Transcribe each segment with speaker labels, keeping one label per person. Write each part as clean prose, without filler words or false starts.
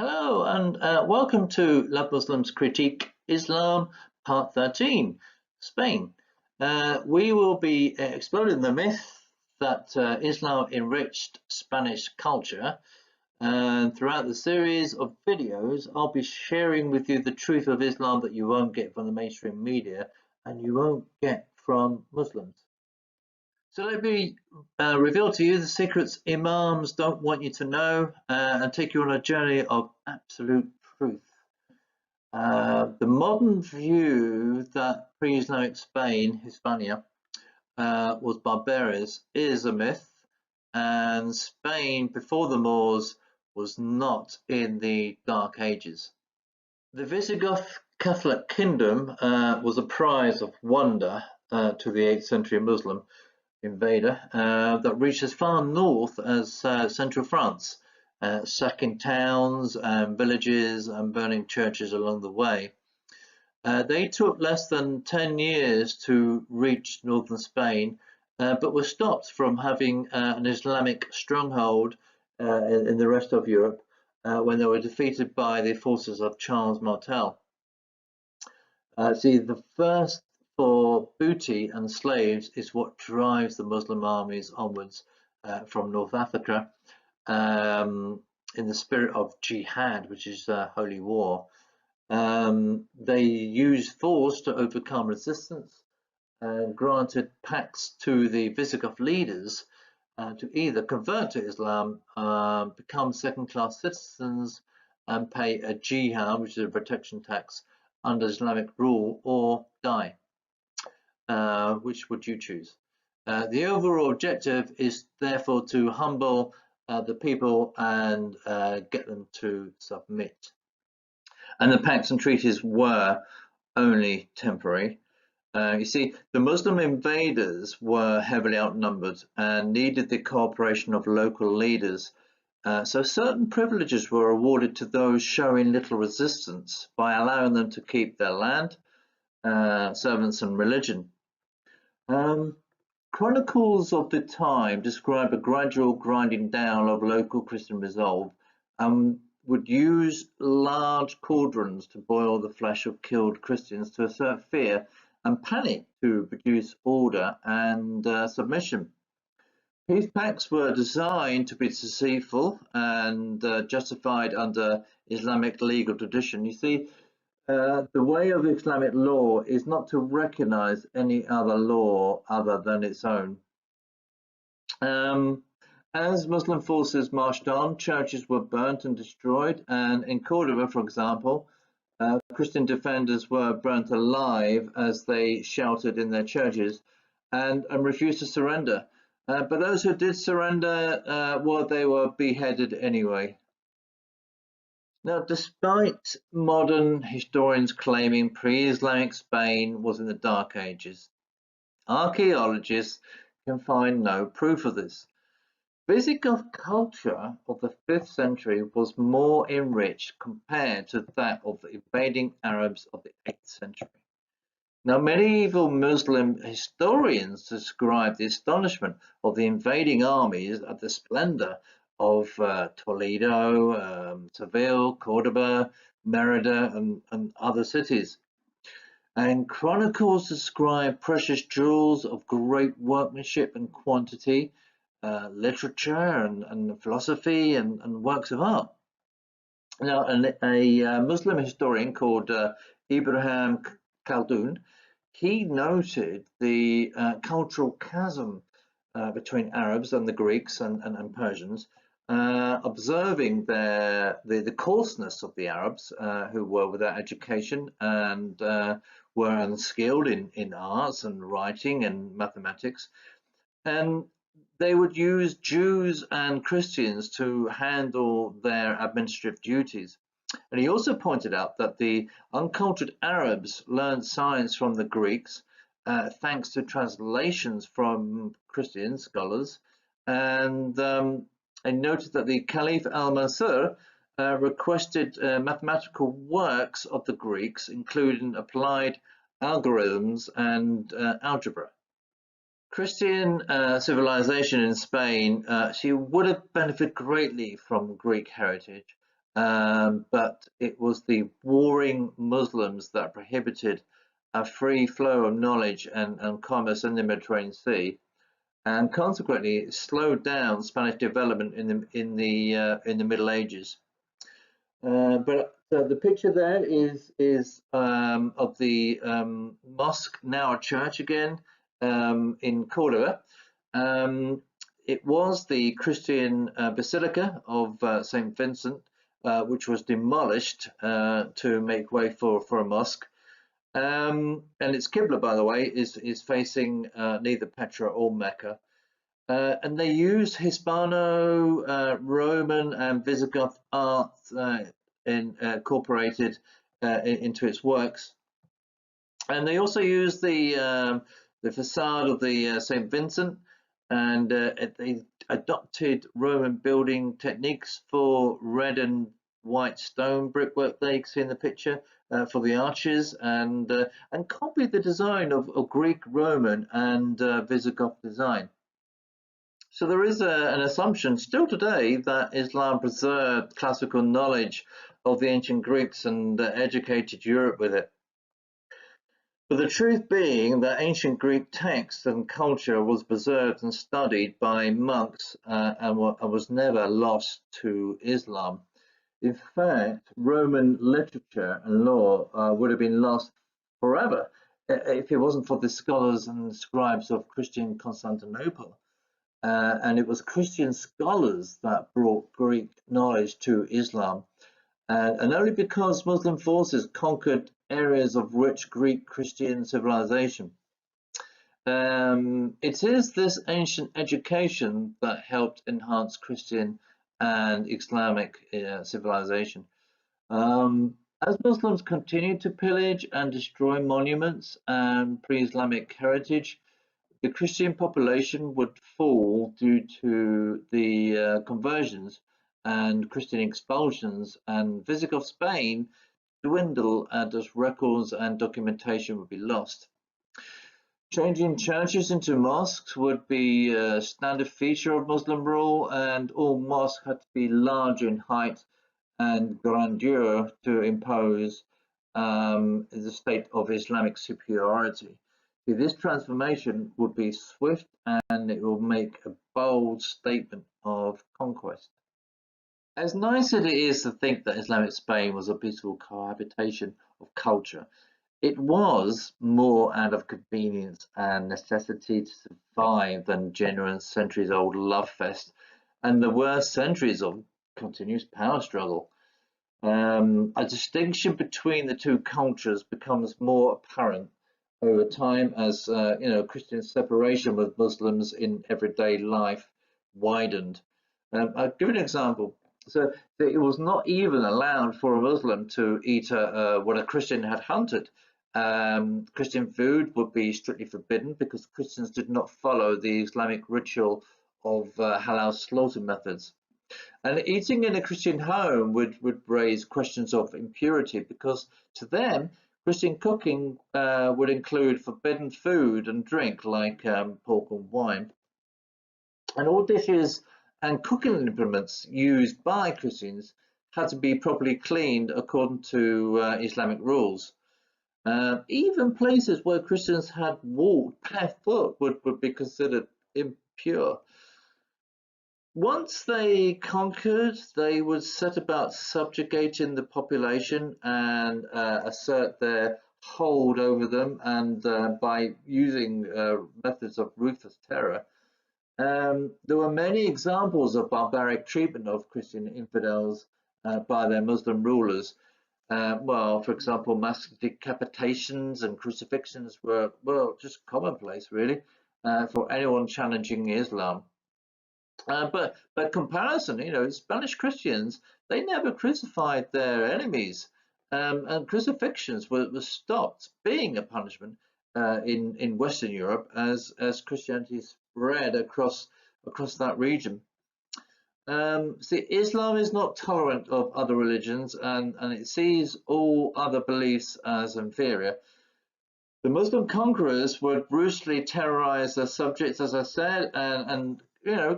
Speaker 1: Hello and welcome to Love Muslims Critique Islam Part 13, Spain. We will be exploring the myth that Islam enriched Spanish culture, and throughout the series of videos I'll be sharing with you the truth of Islam that you won't get from the mainstream media and you won't get from Muslims. So let me reveal to you the secrets imams don't want you to know and take you on a journey of absolute truth. The modern view that pre-Islamic Spain, Hispania, was barbarous is a myth, and Spain before the Moors was not in the Dark Ages. The Visigoth Catholic Kingdom was a prize of wonder to the 8th century Muslim invader that reached as far north as central France, sacking towns and villages and burning churches along the way. They took less than 10 years to reach northern Spain, but were stopped from having an Islamic stronghold in the rest of Europe when they were defeated by the forces of Charles Martel. See, the first for booty and slaves is what drives the Muslim armies onwards from North Africa in the spirit of jihad, which is holy war. They used force to overcome resistance and granted pacts to the Visigoth leaders to either convert to Islam, become second-class citizens and pay a jihad, which is a protection tax, under Islamic rule, or die. Which would you choose? The overall objective is therefore to humble the people and get them to submit. And the pacts and treaties were only temporary. You see, the Muslim invaders were heavily outnumbered and needed the cooperation of local leaders. So certain privileges were awarded to those showing little resistance by allowing them to keep their land, servants and religion. Chronicles of the time describe a gradual grinding down of local Christian resolve and would use large cauldrons to boil the flesh of killed Christians to assert fear and panic to produce order and submission. Peace pacts were designed to be deceitful and justified under Islamic legal tradition. You see, the way of Islamic law is not to recognize any other law other than its own. As Muslim forces marched on, churches were burnt and destroyed, and in Cordoba, for example, Christian defenders were burnt alive as they shouted in their churches and refused to surrender. But those who did surrender, well, they were beheaded anyway. Now, despite modern historians claiming pre-Islamic Spain was in the Dark Ages, archaeologists can find no proof of this. Visigoth culture of the 5th century was more enriched compared to that of the invading Arabs of the 8th century. Now, medieval Muslim historians describe the astonishment of the invading armies at the splendor of Toledo, Seville, Cordoba, Merida, and other cities. And chronicles describe precious jewels of great workmanship and quantity, literature and philosophy and works of art. Now, a Muslim historian called Ibrahim Khaldun, he noted the cultural chasm between Arabs and the Greeks and Persians, observing the coarseness of the Arabs who were without education and were unskilled in arts and writing and mathematics, and they would use Jews and Christians to handle their administrative duties. And he also pointed out that the uncultured Arabs learned science from the Greeks thanks to translations from Christian scholars, and noted that the Caliph al-Mansur requested mathematical works of the Greeks, including applied algorithms and algebra. Christian civilization in Spain, she would have benefited greatly from Greek heritage, but it was the warring Muslims that prohibited a free flow of knowledge and commerce in the Mediterranean Sea, and consequently it slowed down Spanish development in the Middle Ages. But the picture there is of the mosque, now a church again, in Cordoba. It was the Christian Basilica of St. Vincent, which was demolished to make way for a mosque. And its Qibla, by the way, is facing neither Petra or Mecca. And they used Hispano, Roman, and Visigoth art incorporated into its works. And they also used the facade of the St. Vincent, and they adopted Roman building techniques for red and white stone brickwork that you can see in the picture for the arches, and copied the design of Greek, Roman, and Visigoth design. So there is an assumption still today that Islam preserved classical knowledge of the ancient Greeks and educated Europe with it. But the truth being that ancient Greek text and culture was preserved and studied by monks and was never lost to Islam. In fact, Roman literature and law would have been lost forever if it wasn't for the scholars and scribes of Christian Constantinople. And it was Christian scholars that brought Greek knowledge to Islam. And only because Muslim forces conquered areas of rich Greek Christian civilization. It is this ancient education that helped enhance Christian and Islamic civilization. As Muslims continued to pillage and destroy monuments and pre-Islamic heritage, the Christian population would fall due to the conversions and Christian expulsions, and Visigoth Spain dwindle as records and documentation would be lost. Changing churches into mosques would be a standard feature of Muslim rule, and all mosques had to be large in height and grandeur to impose the state of Islamic superiority. This transformation would be swift, and it will make a bold statement of conquest. As nice as it is to think that Islamic Spain was a peaceful cohabitation of culture, it was more out of convenience and necessity to survive than genuine centuries-old love fest, and there were centuries of continuous power struggle. A distinction between the two cultures becomes more apparent over time as Christian separation with Muslims in everyday life widened. I'll give an example. So it was not even allowed for a Muslim to eat what a Christian had hunted. Christian food would be strictly forbidden because Christians did not follow the Islamic ritual of halal slaughter methods. And eating in a Christian home would raise questions of impurity, because to them, Christian cooking would include forbidden food and drink like pork and wine. And all dishes and cooking implements used by Christians had to be properly cleaned according to Islamic rules. Even places where Christians had walked barefoot would be considered impure. Once they conquered, they would set about subjugating the population and assert their hold over them, and by using methods of ruthless terror. There were many examples of barbaric treatment of Christian infidels by their Muslim rulers. Well, for example, mass decapitations and crucifixions were, well, just commonplace, really, for anyone challenging Islam. But by comparison, Spanish Christians, they never crucified their enemies, and crucifixions were stopped being a punishment in Western Europe as Christianity spread across that region. See, Islam is not tolerant of other religions, and it sees all other beliefs as inferior. The Muslim conquerors would ruthlessly terrorize their subjects, as I said, and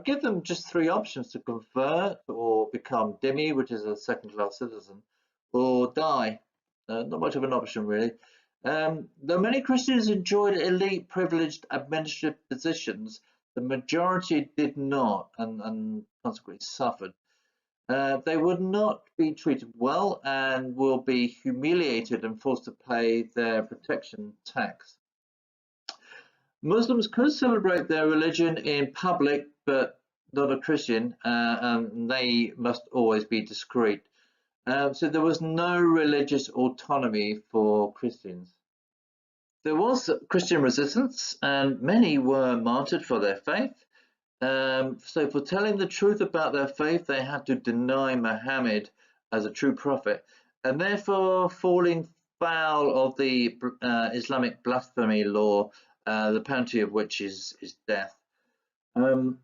Speaker 1: give them just three options to convert or become dhimmi, which is a second-class citizen, or die. Not much of an option, really. Though many Christians enjoyed elite, privileged administrative positions, the majority did not, and consequently suffered. They would not be treated well and will be humiliated and forced to pay their protection tax. Muslims could celebrate their religion in public, but not a Christian, and they must always be discreet. So there was no religious autonomy for Christians. There was Christian resistance, and many were martyred for their faith. So for telling the truth about their faith, they had to deny Muhammad as a true prophet, and therefore falling foul of the Islamic blasphemy law, the penalty of which is death. You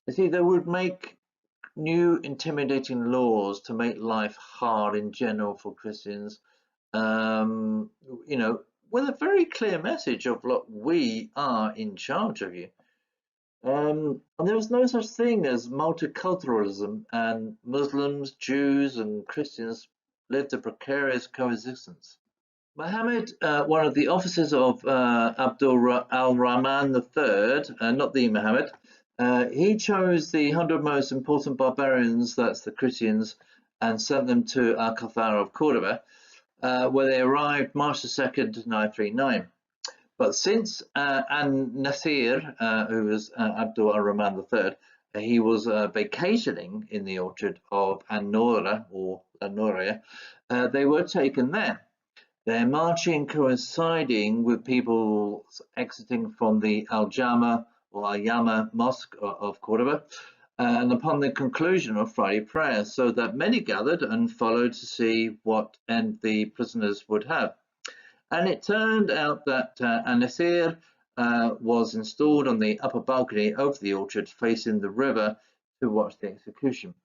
Speaker 1: see, they would make new intimidating laws to make life hard in general for Christians, with a very clear message of, look, we are in charge of you. And there was no such thing as multiculturalism, and Muslims, Jews, and Christians lived a precarious coexistence. Muhammad, one of the officers of Abdul al-Rahman III, not the Muhammad, he chose the 100 most important barbarians, that's the Christians, and sent them to Alcazar of Cordoba, where they arrived March the 2nd, 939. But since An-Nasir, who was Abdul al-Rahman III, he was vacationing in the orchard of An-Nura, or An-Nuria, they were taken there. Their marching coinciding with people exiting from the Al-Jama or Al-Yama Mosque of Cordoba, and upon the conclusion of Friday prayer, so that many gathered and followed to see what end the prisoners would have. And it turned out that An-Nasir was installed on the upper balcony over the orchard facing the river to watch the execution.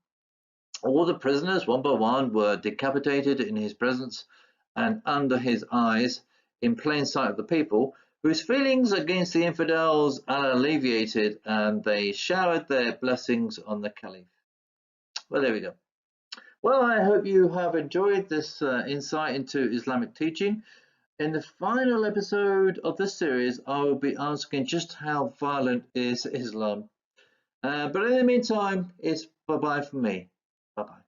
Speaker 1: All the prisoners, one by one, were decapitated in his presence and under his eyes, in plain sight of the people, whose feelings against the infidels are alleviated, and they showered their blessings on the caliph. Well, there we go. Well, I hope you have enjoyed this insight into Islamic teaching. In the final episode of this series, I will be asking just how violent is Islam. But in the meantime, it's bye-bye from me. Bye-bye.